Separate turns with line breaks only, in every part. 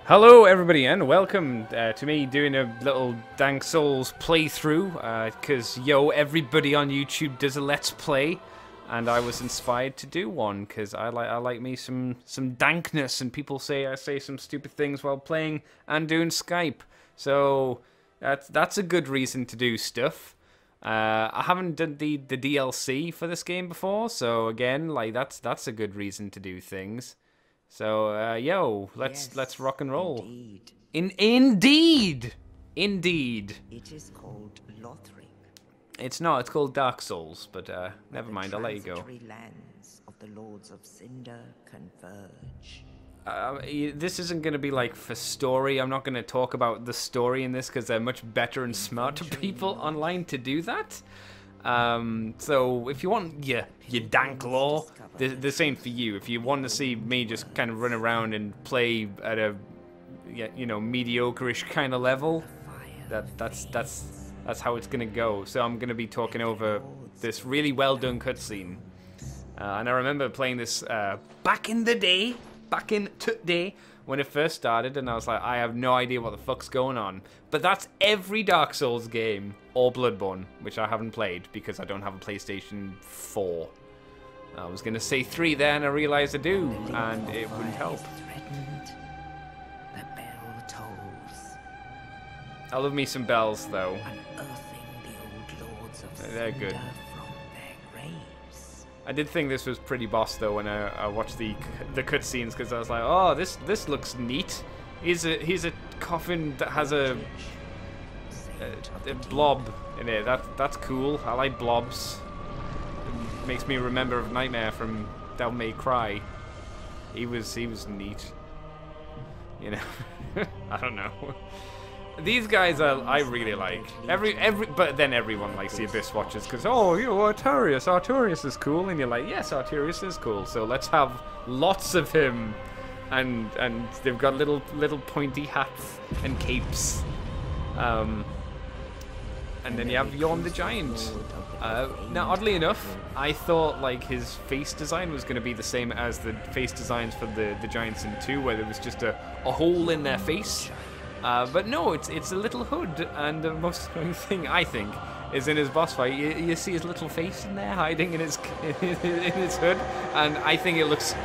Hello everybody and welcome to me doing a little Dank Souls playthrough because everybody on YouTube does a let's play and I was inspired to do one because I like me some dankness, and people say I say some stupid things while playing and doing Skype, so that's a good reason to do stuff. I haven't done the DLC for this game before, so again, like that's a good reason to do things. So, let's rock and roll.
Indeed.
Indeed.
It is called Lothric.
It's not. It's called Dark Souls, but never mind. I'll let you go.
The transitory lands of the Lords of Cinder converge.
This isn't going to be like for story. I'm not going to talk about the story in this because they're much better and smarter people online to do that. So if you want your dank lore, the same for you. If you want to see me just kind of run around and play at a mediocre-ish kind of level, that's how it's gonna go. So I'm gonna be talking over this really well done cutscene, and I remember playing this back in today when it first started, and I was like, I have no idea what the fuck's going on. But that's every Dark Souls game, or Bloodborne, which I haven't played because I don't have a PlayStation 4. I was going to say 3 there, and I realized I do, and it wouldn't help.
The bell tolls.
I love me some bells, though.
Unearthing the old lords of
They're good.
Cinder from their graves.
I did think this was pretty boss, though, when I watched the cutscenes, because I was like, oh, this looks neat. He's a coffin that has a blob in it. That's cool. I like blobs. It makes me remember of Nightmare from Devil May Cry. He was neat. You know, I don't know. These guys I really like. But then everyone likes the Abyss Watchers because, oh, you know, Artorias is cool, and you're like, yes, Artorias is cool. So let's have lots of him. And they've got little pointy hats and capes, and then you have Yorm the Giant. Now, oddly enough, I thought like his face design was going to be the same as the face designs for the Giants in 2, where there was just a hole in their face. But no, it's a little hood, and the most annoying thing I think is in his boss fight, you see his little face in there hiding in his hood, and I think it looks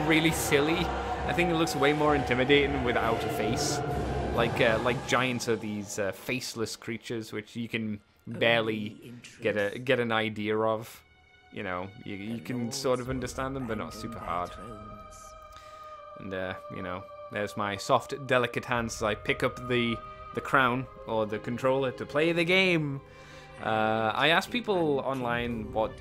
really silly. I think it looks way more intimidating without a face. Like giants are these faceless creatures which you can barely get an idea of. You know, you can sort of understand them, but not super hard. And you know, there's my soft, delicate hands as I pick up the crown or the controller to play the game. I asked people online what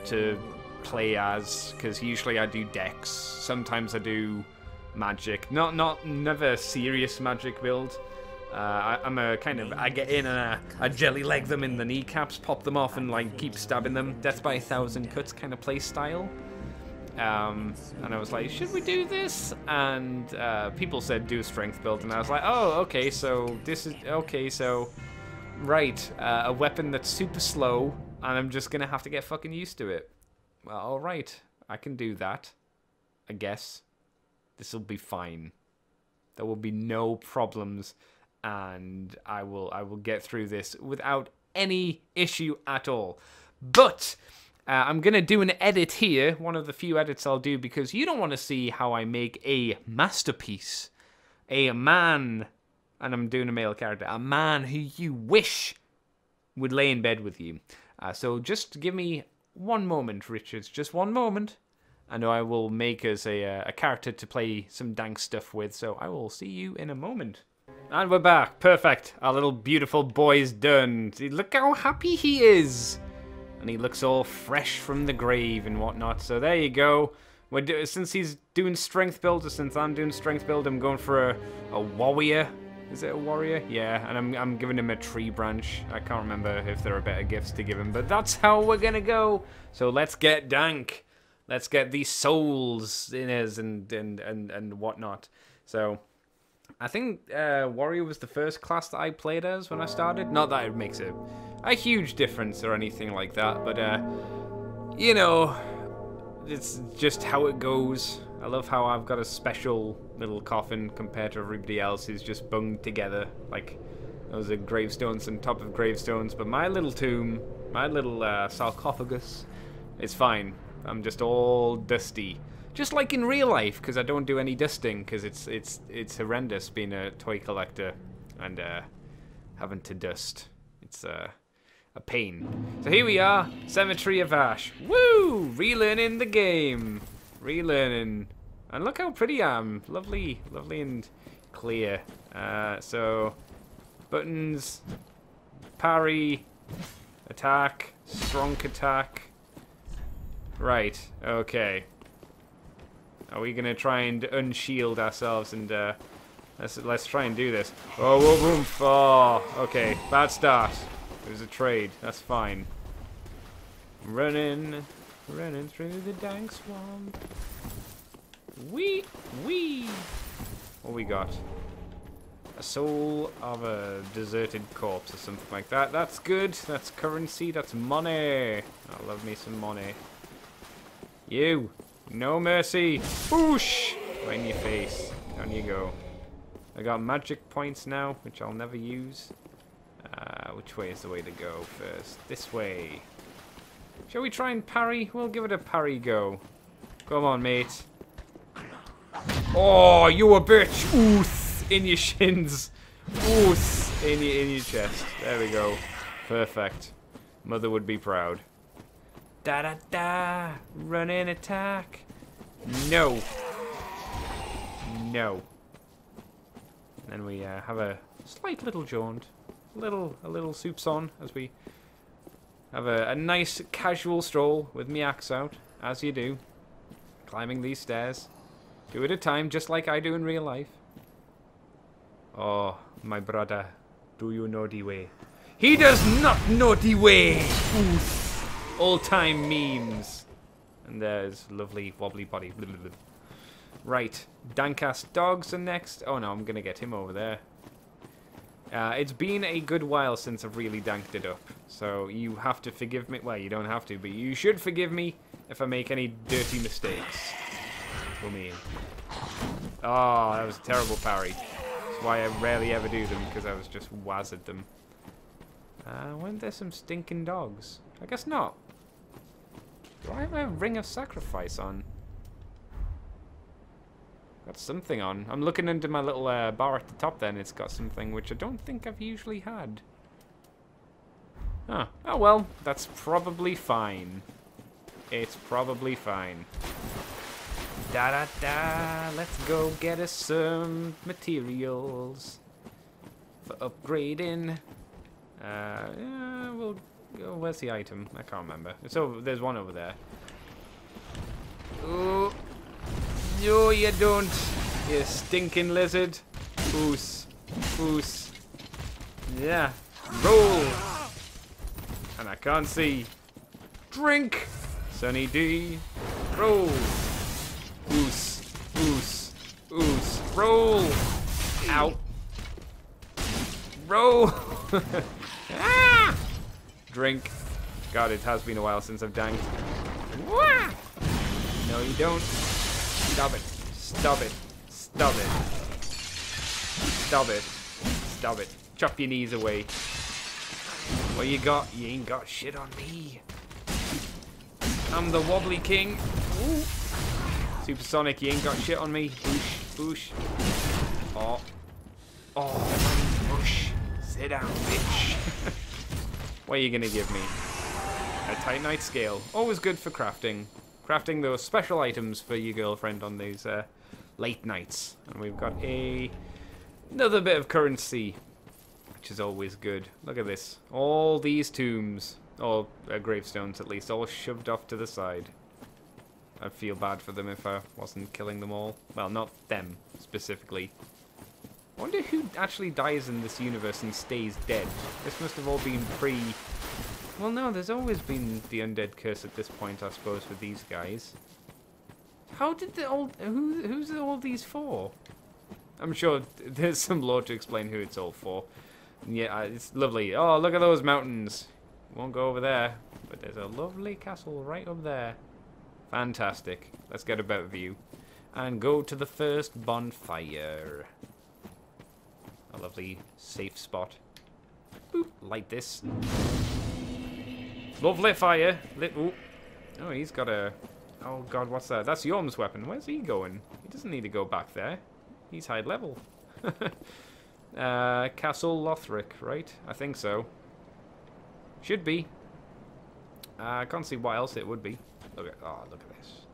to play as, because usually I do Dex. Sometimes I do magic, never serious magic build. I'm a kind of, I get in and I jelly leg them in the kneecaps, pop them off, and like keep stabbing them. Death by 1,000 cuts kind of play style. And I was like, should we do this? And people said do a strength build, and I was like, oh, okay, so this is okay. So right, a weapon that's super slow, and I'm just gonna have to get fucking used to it. Well, all right, I can do that, I guess. This will be fine. There will be no problems, and I will get through this without any issue at all. But I'm gonna do an edit here, one of the few edits I'll do, because you don't want to see how I make a masterpiece, a man, and I'm doing a male character, a man who you wish would lay in bed with you. So just give me one moment, Richards, just one moment. I know I will make us a character to play some dank stuff with, so I will see you in a moment. And we're back. Perfect. Our little beautiful boy's done. See, look how happy he is. And he looks all fresh from the grave and whatnot. So there you go. Since he's doing strength build, or since I'm doing strength build, I'm going for a warrior. Is it a warrior? Yeah, and I'm giving him a tree branch. I can't remember if there are better gifts to give him, but that's how we're gonna go. So let's get dank. Let's get these souls in us and whatnot. So, I think Warrior was the first class that I played as when I started. Not that it makes a huge difference or anything like that, but, you know, it's just how it goes. I love how I've got a special little coffin compared to everybody else who's just bunged together. Like, those are gravestones on top of gravestones. But my little tomb, my little sarcophagus, it's fine. I'm just all dusty. Just like in real life, because I don't do any dusting, because it's horrendous being a toy collector and having to dust. It's a pain. So here we are, Cemetery of Ash. Woo! Relearning the game. Relearning. And look how pretty I am. Lovely, lovely and clear. So, buttons, parry, attack, strong attack. Right, okay. Are we gonna try and unshield ourselves and let's try and do this. Oh, whoa, boom. Oh, okay. Bad start. It was a trade. That's fine. Running through the dank swamp. Wee. What we got? A soul of a deserted corpse or something like that. That's good. That's currency. That's money. I love me some money. You. No mercy. Boosh! Right in your face. Down you go. I got magic points now, which I'll never use. Which way is the way to go first? This way. Shall we try and parry? We'll give it a parry go. Come on, mate. Oh, you a bitch! Ooth! In your shins. Ooth! In your chest. There we go. Perfect. Mother would be proud. Da da da! Run in attack. No. No. Then we have a slight little jaunt. A little soups on as we have a nice casual stroll with me axe out, as you do. Climbing these stairs. Two at a time, just like I do in real life. Oh, my brother, do you know the way? He does not know the way! Oof. All-time memes. And there's lovely wobbly body. Blah, blah, blah. Right, dank-ass dogs are next. Oh no, I'm gonna get him over there. It's been a good while since I've really danked it up, so you have to forgive me. Well, you don't have to, but you should forgive me if I make any dirty mistakes. For me. Oh, that was a terrible parry. That's why I rarely ever do them, because I was just wazzed them. Weren't there some stinking dogs? I guess not. Do I have a ring of sacrifice on? Got something on. I'm looking under my little bar at the top there, and it's got something which I don't think I've usually had. Huh. Oh well, that's probably fine. It's probably fine. Da da da, let's go get us some materials for upgrading. Yeah, we'll go. Where's the item? I can't remember. It's over. There's one over there. Oh. No, you don't, you stinking lizard. Oos. Oos. Yeah. Roll. And I can't see. Drink. Sunny D. Roll. Oos. Oos. Oos. Roll. Ow. Roll. Ah! Drink. God, it has been a while since I've danked. Wah! No, you don't. Stop it. Stop it. Stop it. Stop it. Stop it. Chop your knees away. What you got? You ain't got shit on me. I'm the wobbly king. Ooh. Supersonic, you ain't got shit on me. Boosh. Boosh. Oh. Oh, boosh. Sit down, bitch. What are you gonna give me? A Titanite scale. Always good for crafting. Crafting those special items for your girlfriend on these late nights. And we've got another bit of currency, which is always good. Look at this. All these tombs, or gravestones at least, all shoved off to the side. I'd feel bad for them if I wasn't killing them all. Well, not them, specifically. I wonder who actually dies in this universe and stays dead. This must have all been pre... Well, no, there's always been the undead curse at this point, I suppose, with these guys. How did the old... Who's all these for? I'm sure there's some lore to explain who it's all for. And yeah, it's lovely. Oh, look at those mountains. Won't go over there, but there's a lovely castle right up there. Fantastic. Let's get a better view. and go to the first bonfire. A lovely safe spot. Boop, light this. Lovely fire. Lit. Ooh. Oh, he's got a... Oh god, what's that? That's Yorm's weapon. Where's he going? He doesn't need to go back there. He's high level. Castle Lothric, right? I think so. Should be. I can't see what else it would be. Look at this.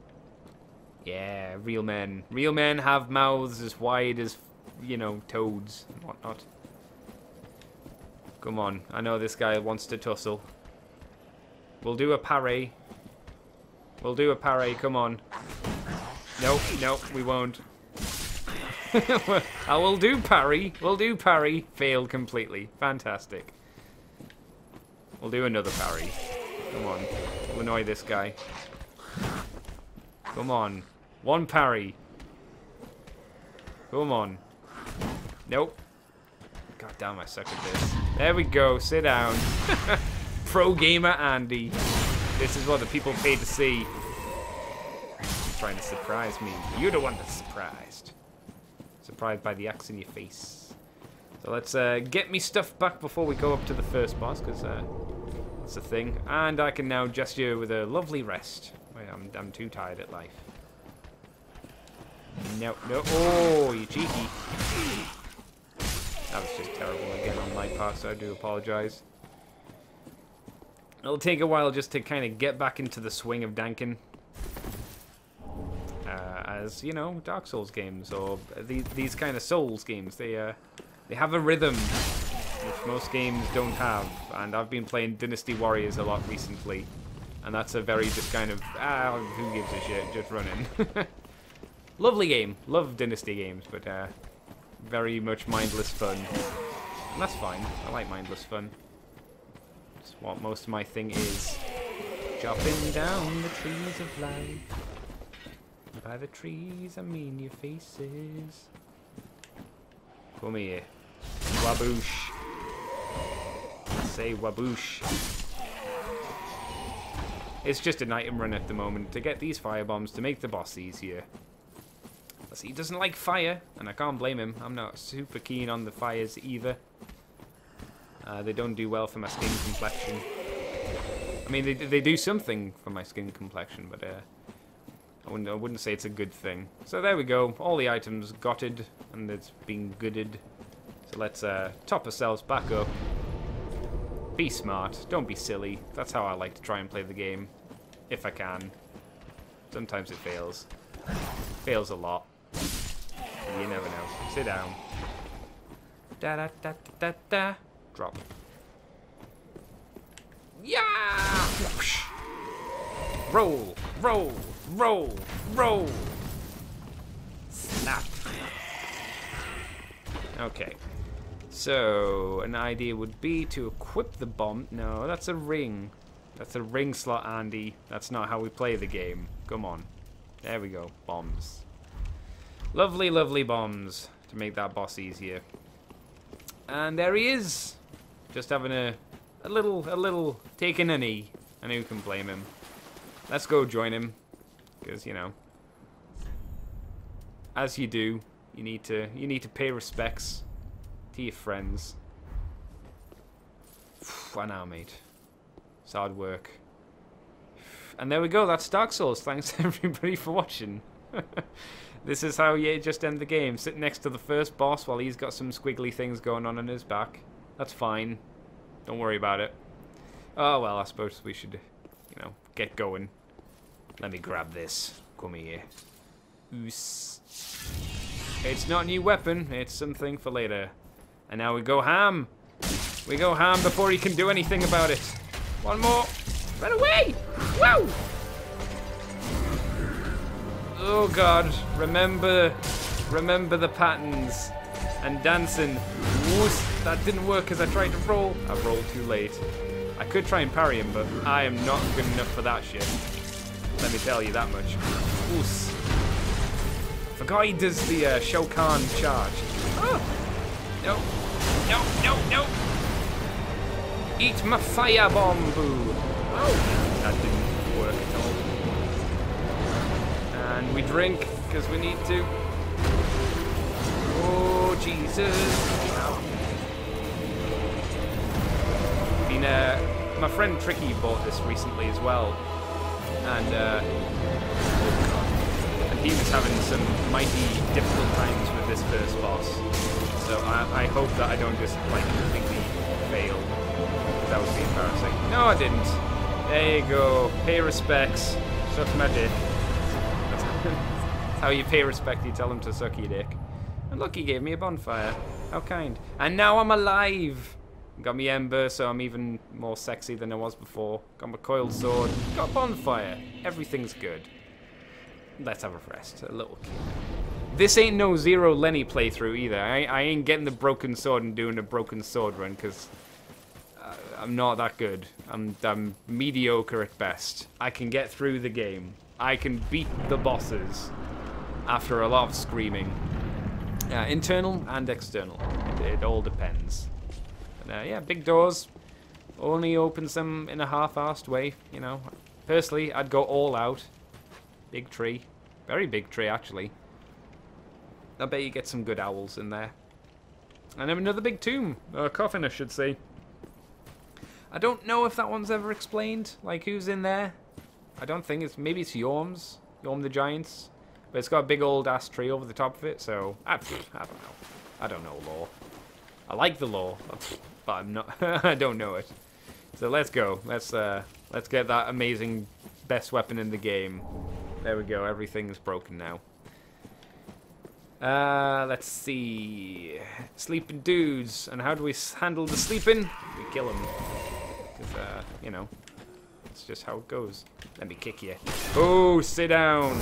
Yeah, real men. Real men have mouths as wide as, you know, toads and whatnot. Come on, I know this guy wants to tussle. We'll do a parry. We'll do a parry, come on. Nope, nope, we won't. I will do parry. We'll do parry. Failed completely. Fantastic. We'll do another parry. Come on. We'll annoy this guy. Come on. One parry. Come on. Nope. God damn, I suck at this. There we go. Sit down. Pro gamer Andy. This is what the people pay to see. He's trying to surprise me. You're the one that's surprised. Surprised by the axe in your face. So let's get me stuff back before we go up to the first boss, because that's the thing. And I can now gesture with a lovely rest. Wait, I'm too tired at life. No, no. Oh, you cheeky. That was just terrible again on my part, so I do apologize. It'll take a while just to kind of get back into the swing of Dankin. As, you know, Dark Souls games, or these kind of Souls games, they have a rhythm, which most games don't have. And I've been playing Dynasty Warriors a lot recently, and that's a very just kind of, who gives a shit, just running. Lovely game, love Dynasty games, but very much mindless fun. And that's fine, I like mindless fun. It's what most of my thing is. Chopping down the trees of life. By the trees, I mean your faces. Come here. Waboosh. Say waboosh. It's just an item run at the moment to get these firebombs to make the boss easier. See, he doesn't like fire, and I can't blame him. I'm not super keen on the fires either. They don't do well for my skin complexion. I mean, they do something for my skin complexion, but I wouldn't say it's a good thing. So there we go. All the items gotted, and it's been gooded. So let's top ourselves back up. Be smart. Don't be silly. That's how I like to try and play the game. If I can. Sometimes it fails. Fails a lot. But you never know. Sit down. Da da da da da. Drop. Yeah! Roll, roll, roll, roll. Snap. Okay. So, an idea would be to equip the bomb. No, that's a ring. That's a ring slot, Andy. That's not how we play the game. Come on. There we go. Bombs. Lovely, lovely bombs to make that boss easier. And there he is. Just having a little taking a knee. And who can blame him? Let's go join him. Because, you know, as you do, you need to pay respects to your friends. I know, mate. It's hard work. And there we go, that's Dark Souls. Thanks everybody for watching. This is how you just end the game. Sit next to the first boss while he's got some squiggly things going on his back. That's fine. Don't worry about it. Oh, well, I suppose we should, you know, get going. Let me grab this. Come here. Oos. It's not a new weapon. It's something for later. And now we go ham. We go ham before he can do anything about it. One more. Run away! Whoa! Oh God! Remember the patterns and dancing. Whoosh. That didn't work because I tried to roll. I rolled too late. I could try and parry him, but I am not good enough for that shit. Let me tell you that much. Whoosh. Forgot he does the Shao Kahn charge. Oh. No! No! No! No! Eat my fire bomb, boo! Oh, that didn't work at all. And we drink, because we need to. Oh, Jesus. My friend Tricky bought this recently as well. And, and he was having some mighty difficult times with this first boss. So I hope that I don't just, like, completely fail. That would be embarrassing. No, I didn't. There you go. Pay respects. Suck my dick. That's how you pay respect. You tell them to suck your dick. And look, he gave me a bonfire. How kind. And now I'm alive. Got me ember, so I'm even more sexy than I was before. Got my coiled sword. Got a bonfire. Everything's good. Let's have a rest. A little kill. This ain't no Zero Lenny playthrough either. I ain't getting the broken sword and doing a broken sword run, because I'm not that good. I'm mediocre at best. I can get through the game. I can beat the bosses after a lot of screaming. Internal and external. It all depends. Yeah, big doors. Only opens them in a half-assed way, you know. Personally, I'd go all out. Big tree. Very big tree, actually. I bet you get some good owls in there. And then another big tomb. Or coffin, I should say. I don't know if that one's ever explained. Like, who's in there? I don't think it's... Maybe it's Yorm's. Yorm the Giants. But it's got a big old-ass tree over the top of it, so... I don't know. I don't know lore. I like the lore, but I'm not. I don't know it. So let's go. Let's get that amazing best weapon in the game. There we go. Everything's broken now. Let's see. Sleeping dudes. And how do we handle the sleeping? We kill them. Because you know, it's just how it goes. Let me kick you. Oh, sit down.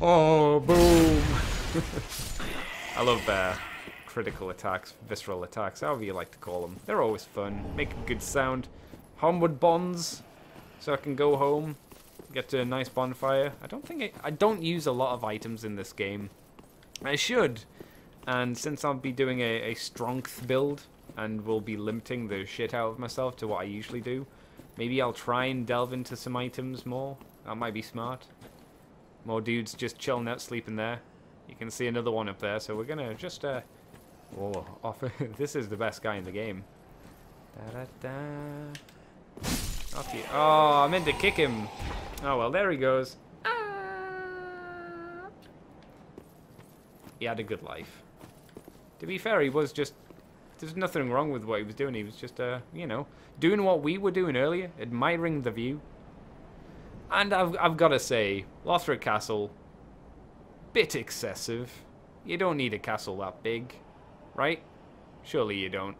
Oh, boom. I love critical attacks, visceral attacks, however you like to call them. They're always fun. Make a good sound. Homeward bonds, so I can go home, get to a nice bonfire. I don't use a lot of items in this game. I should, and since I'll be doing a strength build and will be limiting the shit out of myself to what I usually do, maybe I'll try and delve into some items more. That might be smart. More dudes just chilling out, sleeping there. You can see another one up there, so we're gonna just oh, off. This is the best guy in the game. Da, da, da. Off you. Oh, I meant to kick him. Oh well, there he goes. Ah. He had a good life. To be fair, he was just... There's nothing wrong with what he was doing. He was just, you know, doing what we were doing earlier, admiring the view. And I've got to say, Lothric Castle, bit excessive. You don't need a castle that big. Right? Surely you don't.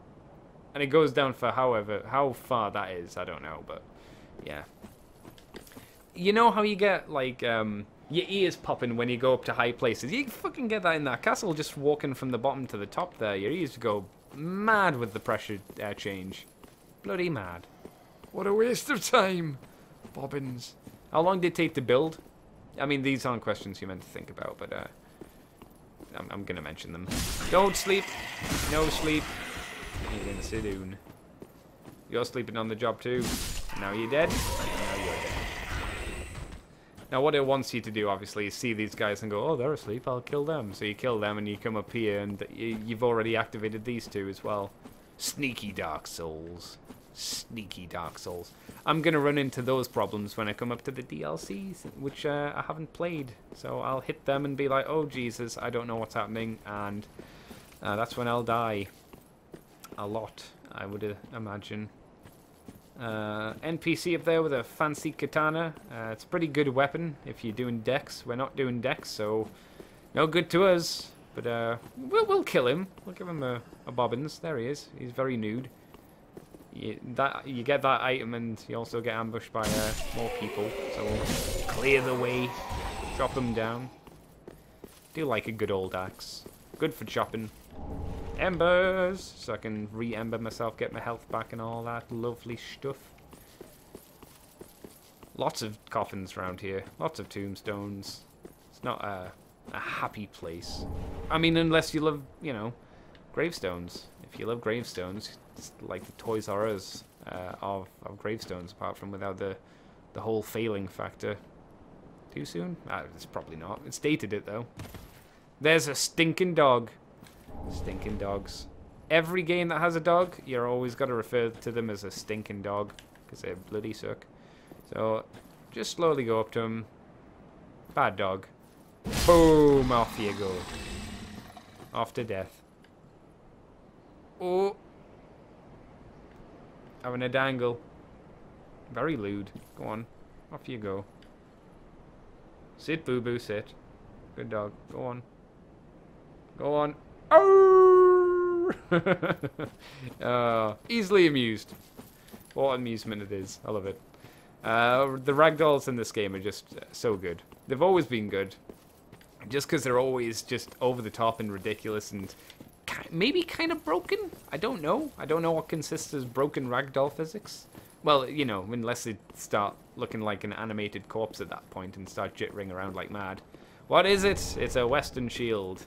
And it goes down for how far that is, I don't know, but yeah. You know how you get, like, your ears popping when you go up to high places? You can fucking get that in that castle, just walking from the bottom to the top there. Your ears go mad with the pressure change. Bloody mad. What a waste of time. Bobbins. How long did it take to build? I mean, these aren't questions you meant to think about, but, I'm gonna mention them. Don't sleep. No sleep. You're gonna sit down. You're sleeping on the job too. Now you're dead. Now you're dead. Now what it wants you to do, obviously, is see these guys and go, oh, they're asleep, I'll kill them. So you kill them and you come up here and you've already activated these two as well. Sneaky Dark Souls. Sneaky Dark Souls. I'm going to run into those problems when I come up to the DLCs, which I haven't played. So I'll hit them and be like, oh, Jesus, I don't know what's happening. And that's when I'll die. A lot, I would imagine. NPC up there with a fancy katana. It's a pretty good weapon if you're doing dex. We're not doing dex, so no good to us. But we'll kill him. We'll give him a bobbins. There he is. He's very nude. You get that item and you also get ambushed by more people. So we'll clear the way. Chop them down. Do like a good old axe. Good for chopping. Embers! So I can re-ember myself, get my health back and all that lovely stuff. Lots of coffins around here. Lots of tombstones. It's not a happy place. I mean, unless you love, you know, gravestones. If you love gravestones, it's like the Toys R Us of gravestones, apart from without the whole failing factor. Too soon? It's probably not. It's dated it, though. There's a stinking dog. Stinking dogs. Every game that has a dog, you're always got to refer to them as a stinking dog. Because they bloody suck. So, just slowly go up to him. Bad dog. Boom! Off you go. Off to death. Oh! Having a dangle. Very lewd. Go on. Off you go. Sit, boo-boo, sit. Good dog. Go on. Go on. Oh! Easily amused. What amusement it is. I love it. The ragdolls in this game are just so good. They've always been good. Just because they're always just over the top and ridiculous and maybe kind of broken? I don't know. I don't know what consists as broken ragdoll physics. Well, you know, unless they start looking like an animated corpse at that point and start jittering around like mad. What is it? It's a Western shield.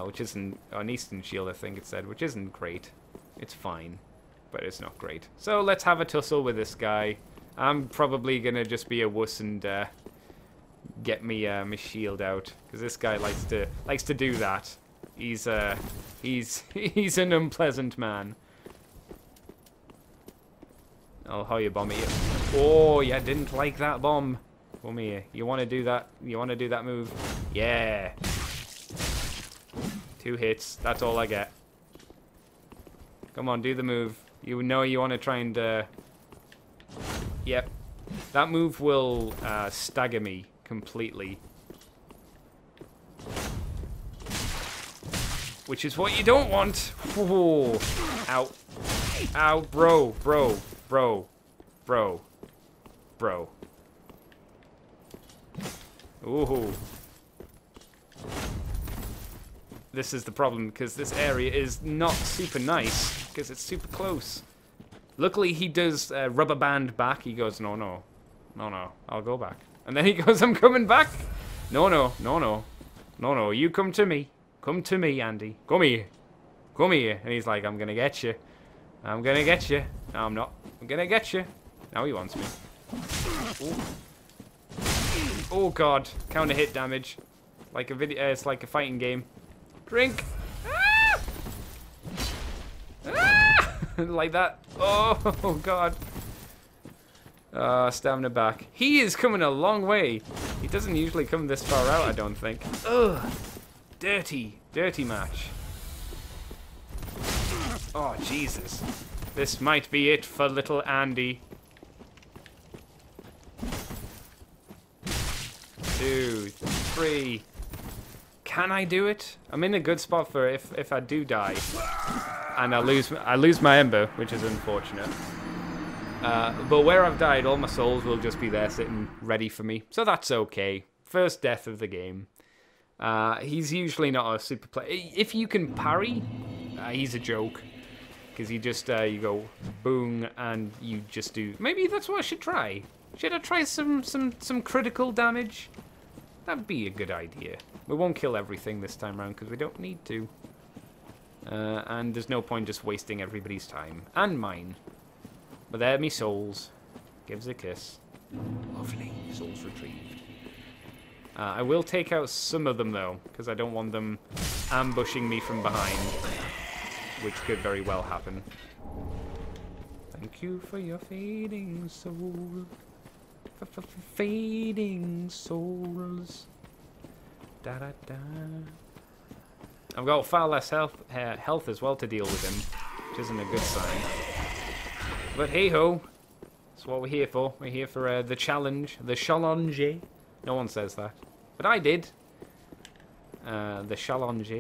Which isn't... an Eastern shield, I think it said, which isn't great. It's fine, but it's not great. So let's have a tussle with this guy. I'm probably going to just be a wuss and get me my shield out. Because this guy likes to do that. He's an unpleasant man. Oh, how you bomb it? Oh, yeah, didn't like that bomb. Come here. You want to do that? You want to do that move? Yeah. 2 hits. That's all I get. Come on, do the move. You know you want to try and... Yep. That move will stagger me completely. Which is what you don't want. Whoa. Ow. Ow, bro. Ooh. This is the problem, because this area is not super nice, because it's super close. Luckily, he does rubber band back. He goes, no, I'll go back. And then he goes, I'm coming back. No, you come to me. Come to me, Andy. Come here. And he's like, I'm going to get you. No, I'm not. I'm going to get you. Now he wants me. Ooh. Oh, God. Counter hit damage. Like a video. It's like a fighting game. Drink. Ah! Ah! Like that. Oh, God. Stamina back. He is coming a long way. He doesn't usually come this far out, I don't think. Ugh. Dirty match. Oh, Jesus. This might be it for little Andy. 2, 3. Can I do it? I'm in a good spot for if I do die. And I lose my ember, which is unfortunate. But where I've died, all my souls will just be there sitting ready for me. So that's okay. First death of the game. He's usually not a super player. If you can parry, he's a joke. Because you just, you go boom and you just do... Maybe that's what I should try. Should I try some critical damage? That'd be a good idea. We won't kill everything this time around because we don't need to. And there's no point just wasting everybody's time. And mine. But there me souls. Gives a kiss. Lovely. Souls retrieved. I will take out some of them though, because I don't want them ambushing me from behind. Which could very well happen. Thank you for your fading soul. Fading souls. Da da da. I've got far less health as well to deal with him, which isn't a good sign. But hey ho, that's what we're here for. We're here for the challenge, the challenge. No one says that, but I did. The challenge,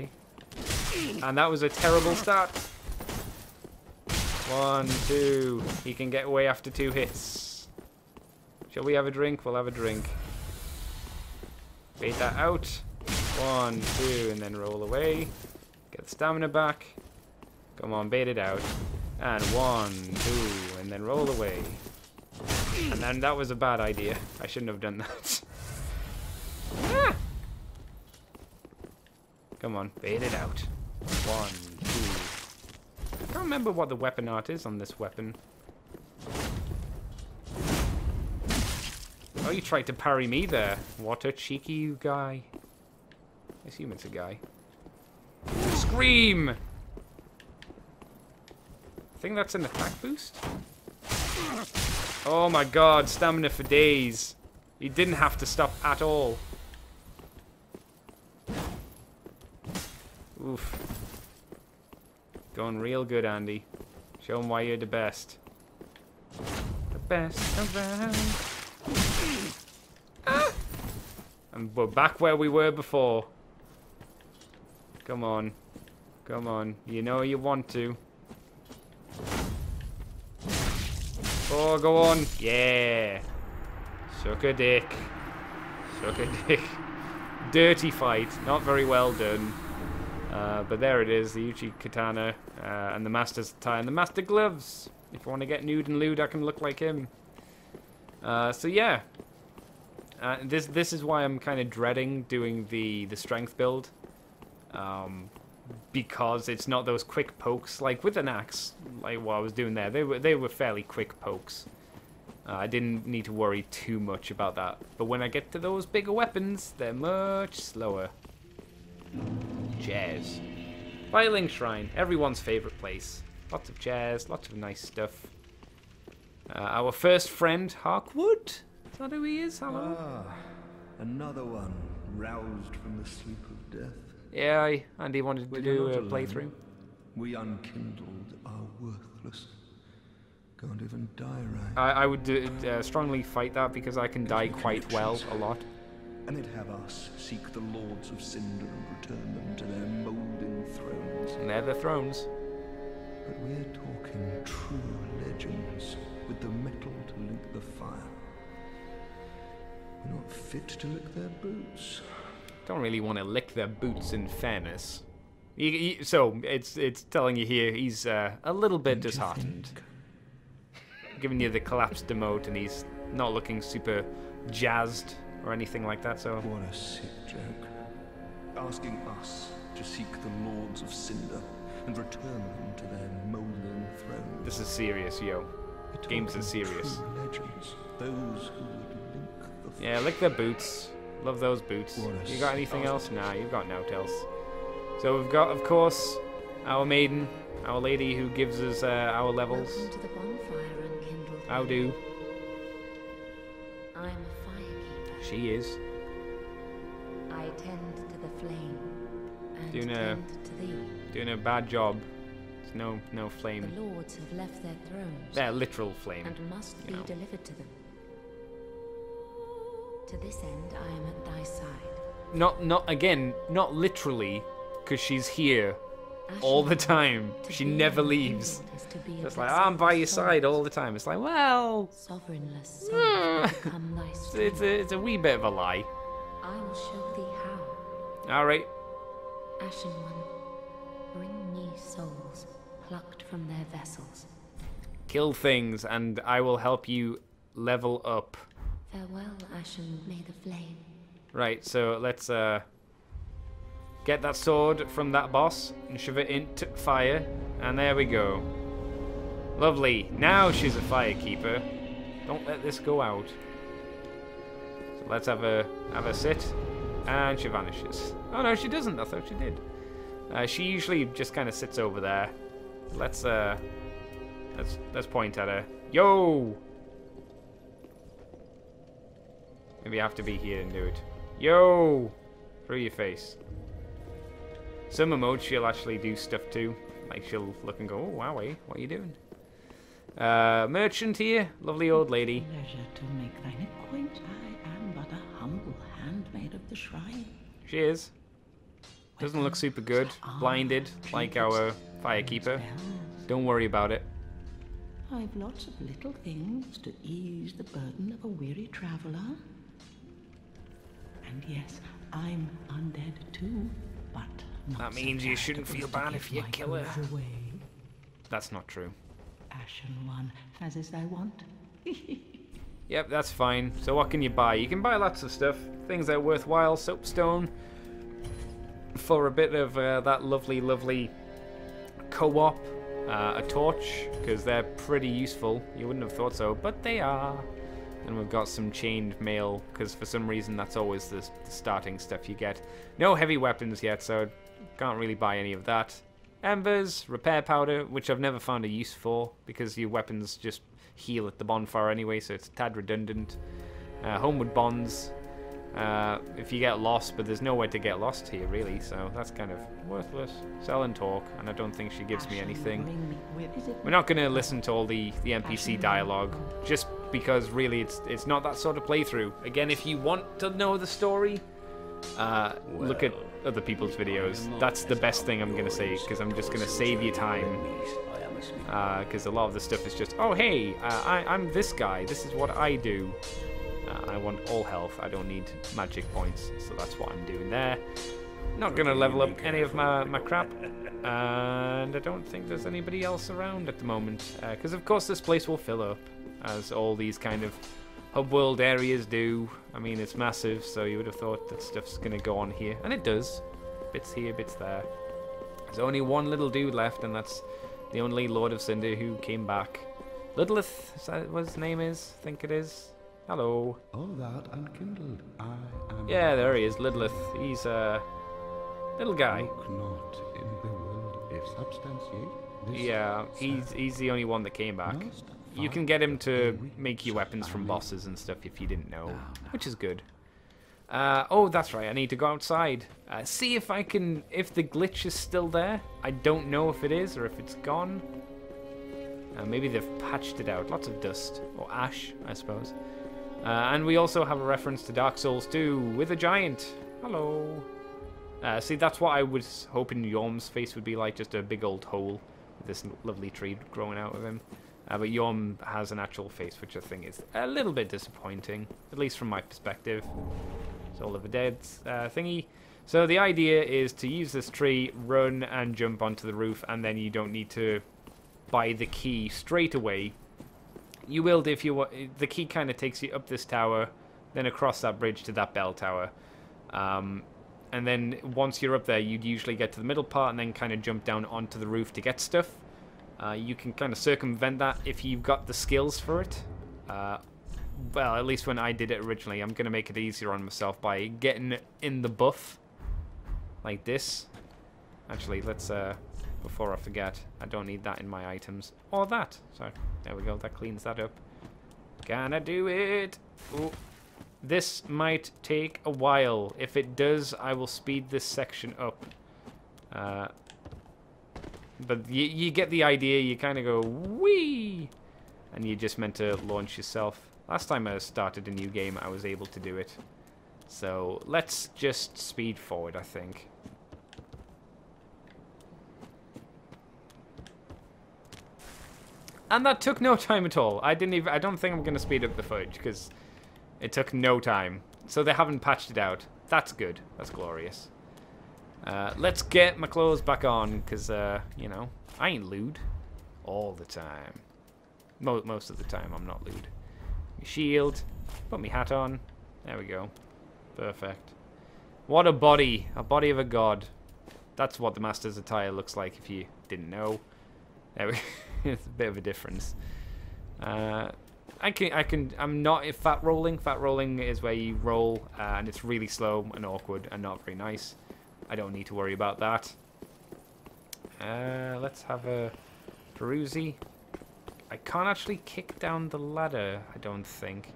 and that was a terrible start. 1, 2. He can get away after 2 hits. Shall we have a drink? We'll have a drink. Bait that out. 1, 2, and then roll away. Get the stamina back. Come on, bait it out. And 1, 2, and then roll away. And then that was a bad idea. I shouldn't have done that. Ah! Come on, bait it out. 1, 2. I can't remember what the weapon art is on this weapon. Oh, you tried to parry me there. What a cheeky guy. I assume it's a guy. Scream! I think that's an attack boost. Oh my god, stamina for days. You didn't have to stop at all. Oof. Going real good, Andy. Show them why you're the best. The best around. Ah! And we're back where we were before. Come on. Come on. You know you want to. Oh, go on. Yeah. Suck a dick. Suck a dick. Dirty fight. Not very well done. But there it is. The Uchi Katana and the Master's tie and the Master Gloves. If I want to get nude and lewd, I can look like him. So yeah. This is why I'm kind of dreading doing the strength build. Because it's not those quick pokes like with an axe, like what I was doing there. They were fairly quick pokes. I didn't need to worry too much about that. But when I get to those bigger weapons, they're much slower. Chairs. Filing Shrine, everyone's favorite place. Lots of chairs, lots of nice stuff. Our first friend, Harkwood. Is that who he is? Hello?
Ah, another one roused from the sleep of death.
Yeah, Andy wanted to do a playthrough.
We unkindled are worthless. Can't even die right.
I would strongly fight that because I can die quite well a lot.
And they'd have us seek the Lords of Cinder and return them to their moulding thrones.
And they're the thrones.
But we're talking true legends with the metal to link the fire. We're not fit to lick their boots.
Don't really want to lick their boots, in fairness. So it's telling you here he's a little bit disheartened, giving you the collapsed emote, and he's not looking super jazzed or anything like that. So
what a sick joke! Asking us to seek the Lords of Cinder and return them to their moulding throne.
This is serious, yo. Games are serious.
True legends, those who would link the
Yeah, lick their boots. Love those boots. You got anything else? Nah, you've got no else. So we've got, of course, our maiden, our lady who gives us our levels.
Welcome to the bonfire, unkindled.
How do?
I'm a firekeeper.
She is.
I tend to the flame and
Doing
tend to thee.
Doing a bad job. There's no flame.
The lords have left their thrones.
They're literal flame.
And must be
know.
delivered to them. To this end, I am at thy side.
Not literally, because she's here all the time. She never leaves. It's like, I'm by your side all the time. It's like, well,
sovereignless souls become thy strength.
it's a wee bit of a lie.
I will show thee how.
All right.
Ashen one, bring me souls plucked from their vessels.
Kill things, and I will help you level up.
Farewell, Ashen, may the flame.
Right, so let's get that sword from that boss and shove it into fire, and there we go. Lovely. Now she's a firekeeper. Don't let this go out. So let's have a sit, and she vanishes. Oh no, she doesn't. I thought she did. She usually just kind of sits over there. Let's point at her. Yo. Maybe I have to be here and do it. Yo! Through your face. Summer mode, she'll actually do stuff too. Like, she'll look and go, oh, wowie, what are you doing? Merchant here. Lovely old lady.
Pleasure to make thine acquaintance. I am but a humble handmaid of the shrine.
She is. Doesn't look super good. Blinded, like our firekeeper. Don't worry about it.
I've lots of little things to ease the burden of a weary traveler. And yes, I'm undead too, but not
That means you shouldn't feel bad if you kill her.
Away.
That's not true.
Ashen one, as is thy want.
Yep, that's fine. So what can you buy? You can buy lots of stuff. Things that are worthwhile. Soapstone. For a bit of that lovely, lovely co-op. A torch, because they're pretty useful. You wouldn't have thought so, but they are. And we've got some chained mail, because for some reason that's always the starting stuff you get. No heavy weapons yet, so can't really buy any of that. Embers, repair powder, which I've never found a use for, because your weapons just heal at the bonfire anyway, so it's a tad redundant. Homeward bonds, if you get lost, but there's nowhere to get lost here, really, so that's kind of worthless. Sell and talk, and I don't think she gives me anything. We're not going to listen to all the NPC dialogue, just because really it's not that sort of playthrough. Again, if you want to know the story, look at other people's videos. That's the best thing I'm going to say, because I'm just going to save you time. Because a lot of the stuff is just, oh hey, I'm this guy, this is what I do. I want all health, I don't need magic points, so that's what I'm doing there. Not going to level up any of my crap, and I don't think there's anybody else around at the moment, because of course this place will fill up, as all these kind of hub world areas do. I mean, it's massive, so you would have thought that stuff's going to go on here, and it does. Bits here, bits there. There's only one little dude left, and that's the only Lord of Cinder who came back. Lilith, is that what his name is? I think it is. Hello.
All that unkindled, I am.
Yeah, there he is, Lilith. He's a little guy.
Look not in the world if substantiate this.
Yeah, he's the only one that came back. You can get him to make you weapons from bosses and stuff if you didn't know, which is good. Oh, that's right, I need to go outside. See if I can, if the glitch is still there. I don't know if it is or if it's gone. Maybe they've patched it out. Lots of dust, or ash, I suppose. And we also have a reference to Dark Souls 2 with a giant. Hello. See, that's what I was hoping Yorm's face would be like, just a big old hole with this lovely tree growing out of him. But Yorm has an actual face, which I think is a little bit disappointing, at least from my perspective. Soul of the Dead thingy. So the idea is to use this tree, run and jump onto the roof, and then you don't need to buy the key straight away. You will if you want. The key kind of takes you up this tower, then across that bridge to that bell tower. And then once you're up there, you'd usually get to the middle part and then kind of jump down onto the roof to get stuff. You can kind of circumvent that if you've got the skills for it. Well, at least when I did it originally. I'm going to make it easier on myself by getting in the buff. Like this. Actually, let's, before I forget, I don't need that in my items. Or that. So, there we go. That cleans that up. Gonna do it. Ooh. This might take a while. If it does, I will speed this section up. But you get the idea. You kind of go, whee! And you're just meant to launch yourself. Last time I started a new game, I was able to do it. So, let's just speed forward, I think. And that took no time at all. I don't think I'm going to speed up the footage, because it took no time. So they haven't patched it out. That's good. That's glorious. Let's get my clothes back on, because, you know, I ain't lewd all the time. Most of the time, I'm not lewd. My shield. Put my hat on. There we go. Perfect. What a body. A body of a god. That's what the Master's attire looks like, if you didn't know. There we go. It's a bit of a difference. I'm not fat rolling. Fat rolling is where you roll, and it's really slow and awkward and not very nice. I don't need to worry about that. Let's have a perusey. I can't actually kick down the ladder, I don't think.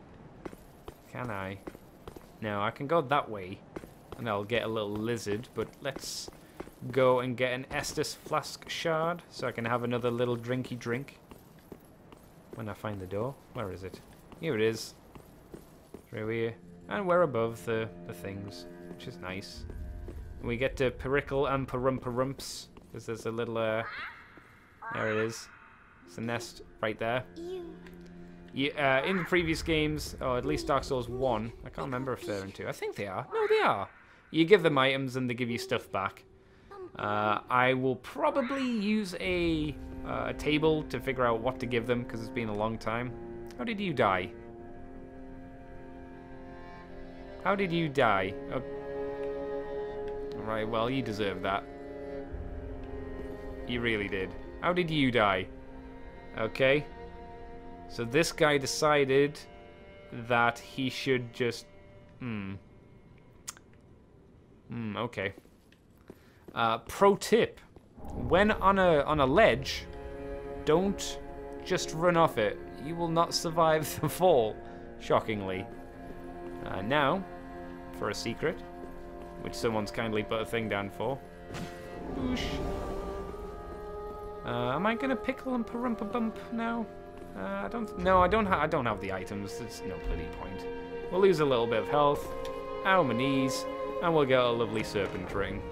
Can I? No, I can go that way, and I'll get a little lizard, but let's go and get an Estus flask shard, so I can have another little drinky drink. When I find the door. Where is it? Here it is. Through here. And we're above the things, which is nice. And we get to Pericle and Parumparumps, because there's a little, there it is. It's a nest right there. Yeah, in the previous games, or at least Dark Souls 1, I can't remember if they're in 2. I think they are. No, they are. You give them items and they give you stuff back. I will probably use a table to figure out what to give them, because it's been a long time. How did you die? How did you die? Oh. Alright, well, you deserve that. You really did. How did you die? Okay. So this guy decided that he should just... okay. Pro tip. When on a ledge, don't just run off it. You will not survive the fall, shockingly. Now, for a secret, which someone's kindly put a thing down for. Boosh. Am I gonna pickle and parumpa bump now? I don't have the items. There's no bloody point. We'll lose a little bit of health. Ow, my knees. And we'll get a lovely serpent ring.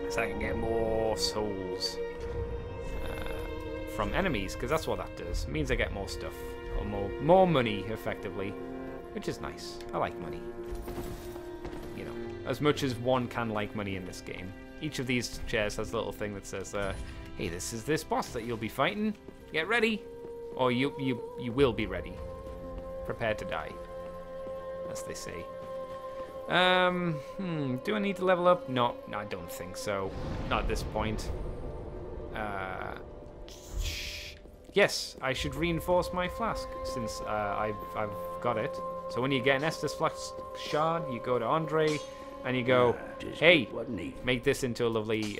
So I can get more souls from enemies, because that's what that does. It means I get more stuff. Or more money, effectively. Which is nice. I like money. You know, as much as one can like money in this game. Each of these chairs has a little thing that says, hey, this is this boss that you'll be fighting. Get ready. Or you will be ready. Prepare to die. As they say. Do I need to level up? No, I don't think so. Not at this point. Yes, I should reinforce my flask since I've got it. So when you get an Estus flask shard, you go to Andre and you go, hey, make this into a lovely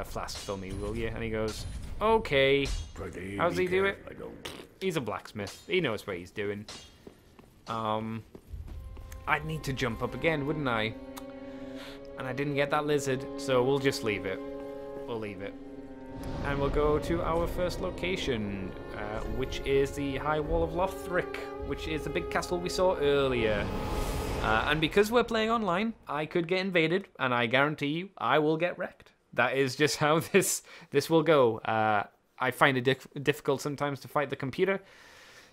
flask for me, will you? And he goes, okay. How does he do it? He's a blacksmith. He knows what he's doing. I'd need to jump up again, wouldn't I? And I didn't get that lizard, so we'll just leave it. We'll leave it. And we'll go to our first location, which is the High Wall of Lothric, which is the big castle we saw earlier. And because we're playing online, I could get invaded, and I guarantee you, I will get wrecked. That is just how this will go. I find it difficult sometimes to fight the computer.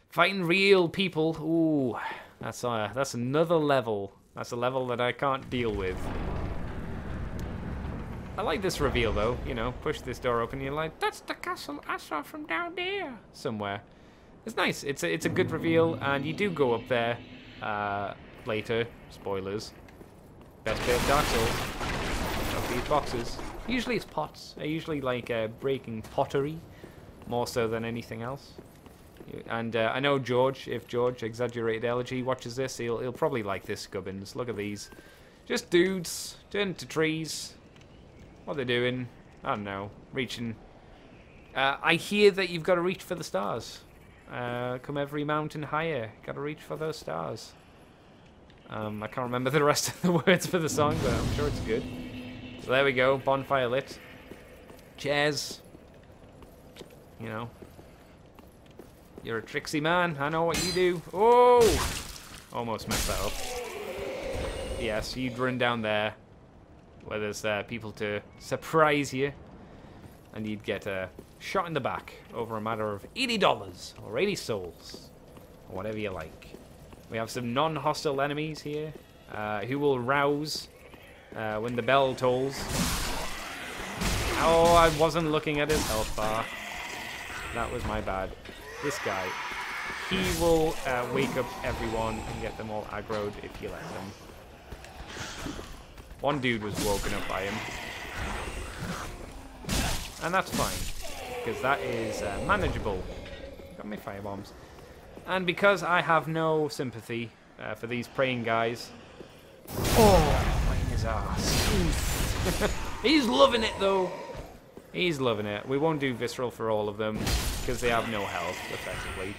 Fighting real people, ooh, that's another level. That's a level that I can't deal with. I like this reveal though, you know, push this door open and you're like, that's the castle I saw from down there somewhere. It's nice, it's a good reveal, and you do go up there later, spoilers. Best bit of Dark Souls, of these boxes. Usually it's pots, I usually like breaking pottery, more so than anything else. And I know George, if George, Exaggerated Elegy, watches this, he'll probably like this, Gubbins. Look at these. Just dudes, turn into trees. What they're doing, I don't know, reaching. I hear that you've got to reach for the stars. Come every mountain higher, got to reach for those stars. I can't remember the rest of the words for the song, but I'm sure it's good. So there we go, bonfire lit. Chairs. You know. You're a tricksy man, I know what you do. Oh! Almost messed that up. Yes, you'd run down there, where there's people to surprise you, and you'd get shot in the back over a matter of $80 or 80 souls, or whatever you like. We have some non-hostile enemies here who will rouse when the bell tolls. Oh, I wasn't looking at his health bar. That was my bad. This guy, he will wake up everyone and get them all aggroed if you let them. One dude was woken up by him. And that's fine, because that is manageable. Got my firebombs. And because I have no sympathy for these praying guys... Oh, right in his ass. He's loving it, though. He's loving it. We won't do visceral for all of them, because they have no health, effectively.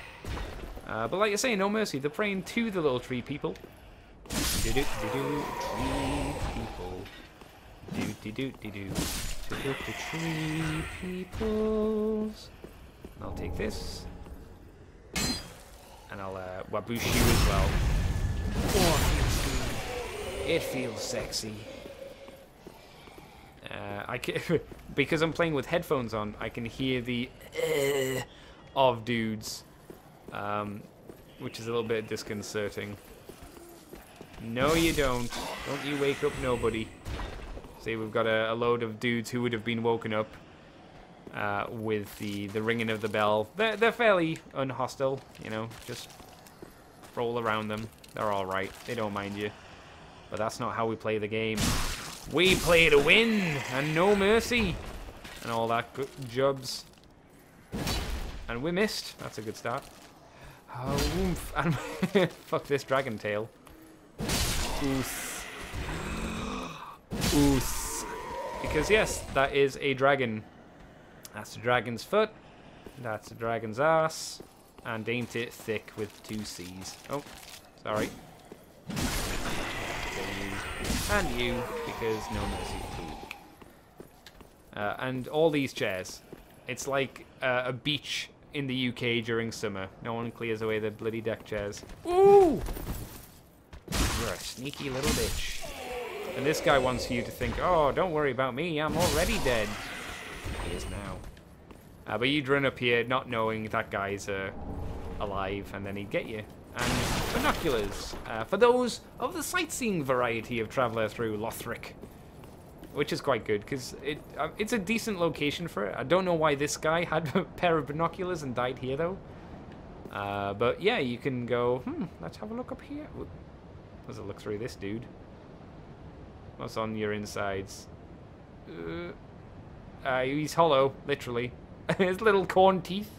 But like I say, no mercy. They're praying to the little tree people. Tree people. Tree peoples. And I'll take this. And I'll waboosh you as well. Oh, it feels sexy. I can, because I'm playing with headphones on, I can hear the of dudes, which is a little bit disconcerting. No, you don't. Don't you wake up nobody. See, we've got a load of dudes who would have been woken up with the ringing of the bell. They're fairly unhostile, you know. Just roll around them. They're all right. They don't mind you. But that's not how we play the game. We play to win, and no mercy, and all that good jobs. And we missed. That's a good start. Oh, oomph. And fuck this dragon tail. Oos. Oos. Because yes, that is a dragon. That's a dragon's foot. That's a dragon's ass. And ain't it thick with 2 C's. Oh, sorry. And you, because no mercy. And all these chairs. It's like a beach in the UK during summer. No one clears away the bloody deck chairs. Ooh! You're a sneaky little bitch. And this guy wants you to think, oh, don't worry about me, I'm already dead. He is now. But you'd run up here not knowing that guy's alive, and then he'd get you. And binoculars, for those of the sightseeing variety of traveller through Lothric. Which is quite good, because it's a decent location for it. I don't know why this guy had a pair of binoculars and died here, though. But yeah, you can go, let's have a look up here. Let's look through this dude. What's on your insides? He's hollow, literally. His little corn teeth.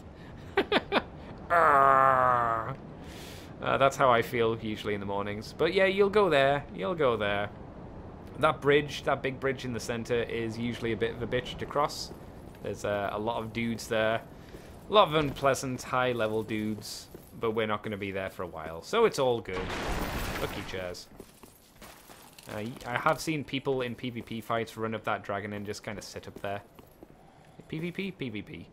That's how I feel usually in the mornings. But yeah, you'll go there. You'll go there. That bridge, that big bridge in the center, is usually a bit of a bitch to cross. There's a lot of dudes there. A lot of unpleasant, high-level dudes. But we're not going to be there for a while. So it's all good. Lucky chairs. I have seen people in PvP fights run up that dragon and just kind of sit up there. PvP? PvP.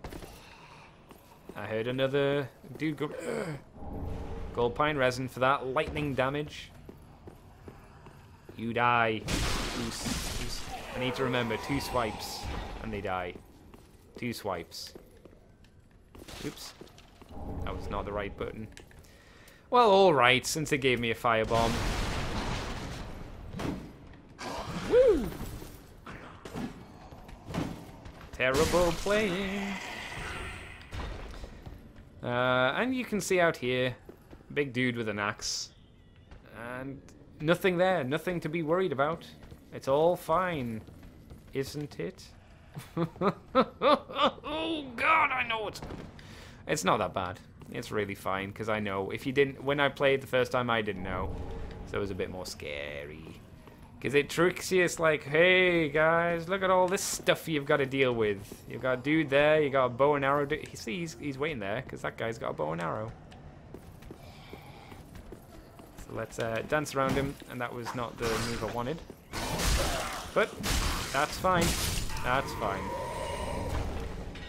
I heard another dude go... Gold pine resin for that lightning damage. You die. I need to remember 2 swipes and they die. 2 swipes. Oops. That was not the right button. Well, alright, since they gave me a firebomb. Woo! Terrible playing. And you can see out here, big dude with an axe. And nothing there, nothing to be worried about. It's all fine, isn't it? Oh god, I know it. It's not that bad. It's really fine, because I know. If you didn't, when I played the first time, I didn't know. So it was a bit more scary. Because it tricks you, it's like, hey guys, look at all this stuff you've got to deal with. You've got a dude there, you got a bow and arrow. You see, he's waiting there, because that guy's got a bow and arrow. So let's dance around him, and that was not the move I wanted. But that's fine. That's fine.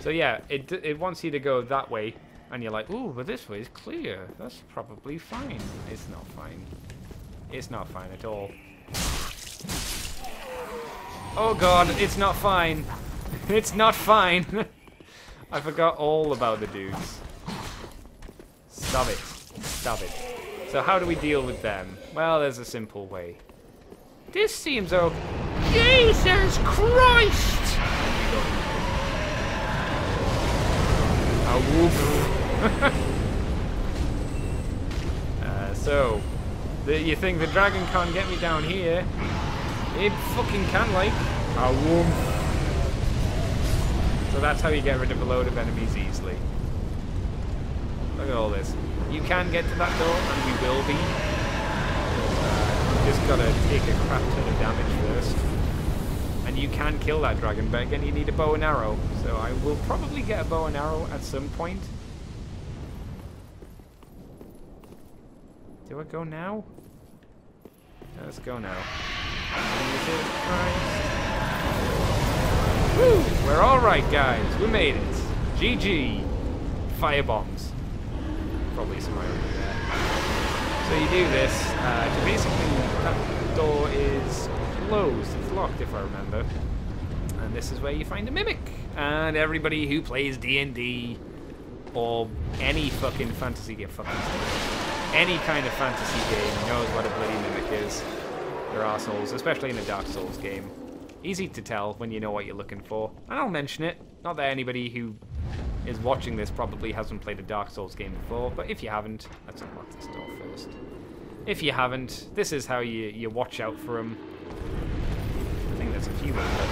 So yeah, it wants you to go that way, and you're like, ooh, but this way is clear. That's probably fine. It's not fine. It's not fine at all. Oh god, it's not fine. It's not fine. I forgot all about the dudes. Stop it. Stop it. So how do we deal with them? Well, there's a simple way. This seems okay. Jesus Christ! Oh, whoop. So, you think the dragon can't get me down here? It fucking can, like. Oh, whoop. So that's how you get rid of a load of enemies easily. Look at all this. You can get to that door, and we will be. You just gotta take a crap ton of damage first. And you can kill that dragon, but again, you need a bow and arrow. So I will probably get a bow and arrow at some point. Do I go now? Let's go now. Jesus Christ. Woo! We're alright, guys. We made it. GG. Firebombs. Probably somewhere over there. So you do this. Basically, that door is closed. It's locked, if I remember. And this is where you find a mimic. And everybody who plays D&D or any fucking fantasy game, any kind of fantasy game knows what a bloody mimic is. They're assholes, especially in a Dark Souls game. Easy to tell when you know what you're looking for. And I'll mention it. Not that anybody who is watching this probably hasn't played a Dark Souls game before, but if you haven't, let's unlock this door first. If you haven't, this is how you watch out for them. I think there's a few of them.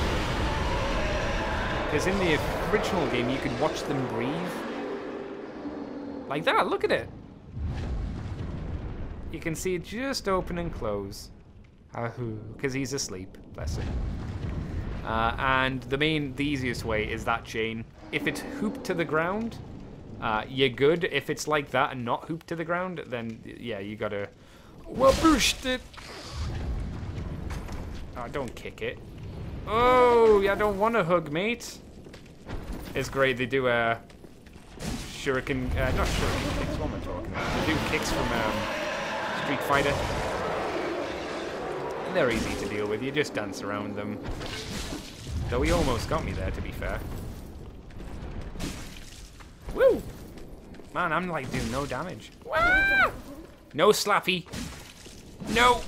Because in the original game, you could watch them breathe. Like that, look at it. You can see it just open and close. Because he's asleep. Bless him. And the easiest way is that chain. If it's hooped to the ground, you're good. If it's like that and not hooped to the ground, then yeah, you gotta boost it. Oh, don't kick it. Oh, yeah, I don't want to hug, mate. It's great. They do a shuriken, not shuriken kicks. What am I talking about? They do kicks from Street Fighter. And they're easy to deal with. You just dance around them. Though he almost got me there, to be fair. Woo! Man, I'm like doing no damage. Wah! No slappy. No!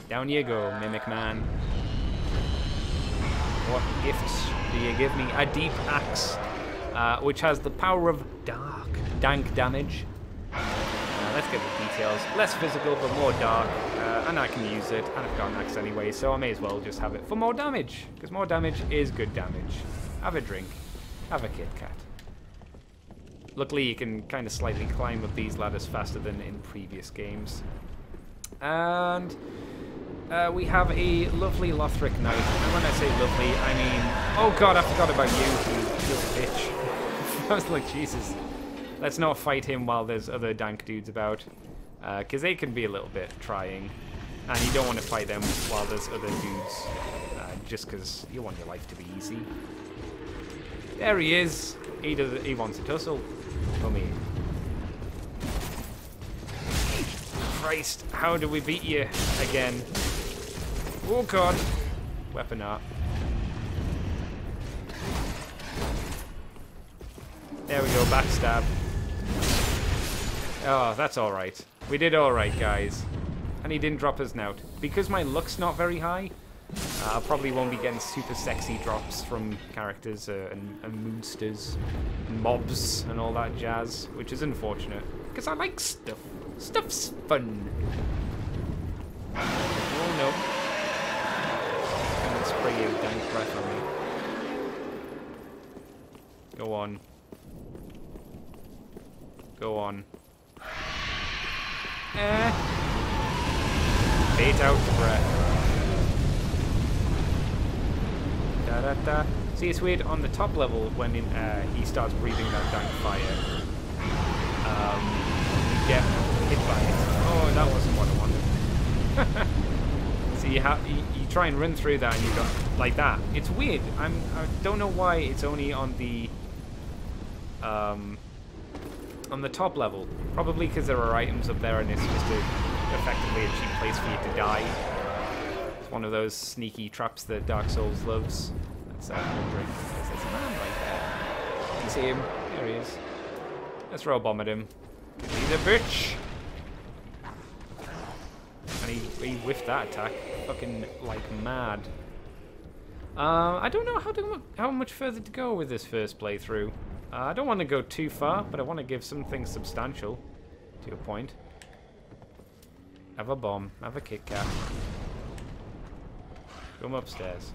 Down you go, Mimic Man. What gifts do you give me? A deep axe, which has the power of dank damage. Let's get the details. Less physical, but more dark. And I can use it, and I've got an axe anyway, so I may as well just have it for more damage. Because more damage is good damage. Have a drink. Have a Kit Kat. Luckily, you can kind of slightly climb up these ladders faster than in previous games. And we have a lovely Lothric knight. And when I say lovely, I mean... Oh god, I forgot about you bitch. I was like, Jesus. Let's not fight him while there's other dank dudes about. Because they can be a little bit trying. And you don't want to fight them while there's other dudes. Just because you want your life to be easy. There he is. He wants a tussle. For me. Christ, how do we beat you again? Oh god. Weapon art. There we go, backstab. Oh, that's alright. We did alright, guys. And he didn't drop his nout. Because my luck's not very high, I probably won't be getting super sexy drops from characters and moonsters and mobs and all that jazz, which is unfortunate. Because I like stuff. Stuff's fun. Oh no. I'm gonna spray you dank breath on me. Go on. Go on. Bait out the breath. Da da da. See, it's weird on the top level when he starts breathing that dank fire. You get hit by it. Oh, that wasn't what I wanted. See, you try and run through that and you go like that. It's weird. I don't know why it's only on the top level. Probably because there are items up there and it's just effectively a cheap place for you to die. It's one of those sneaky traps that Dark Souls loves. That's wondering. There's a man right there. You can see him. There he is. Let's roll bomb at him. He's a bitch. And he whiffed that attack. Fucking like mad. I don't know how much further to go with this first playthrough. I don't want to go too far, but I want to give something substantial to a point. Have a bomb. Have a Kit Kat. Come upstairs.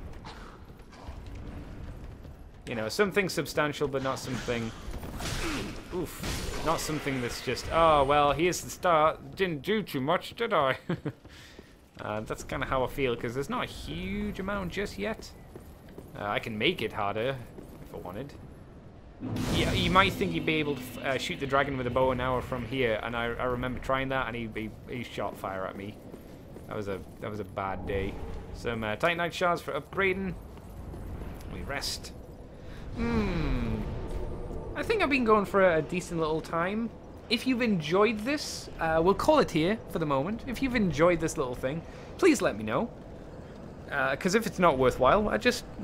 You know, something substantial, but not something... Oof. Not something that's just, oh, well, here's the start. Didn't do too much, did I? That's kind of how I feel, because there's not a huge amount just yet. I can make it harder, if I wanted. Yeah, you might think you'd be able to shoot the dragon with a bow and arrow from here, and I remember trying that, and he shot fire at me. That was a bad day. Some Titanite shards for upgrading. We rest. I think I've been going for a decent little time. If you've enjoyed this, we'll call it here for the moment. If you've enjoyed this little thing, please let me know. Because if it's not worthwhile,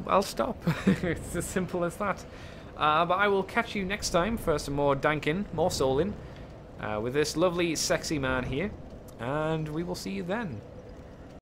I'll stop. It's as simple as that. But I will catch you next time for some more danking, more souling, with this lovely, sexy man here. And we will see you then.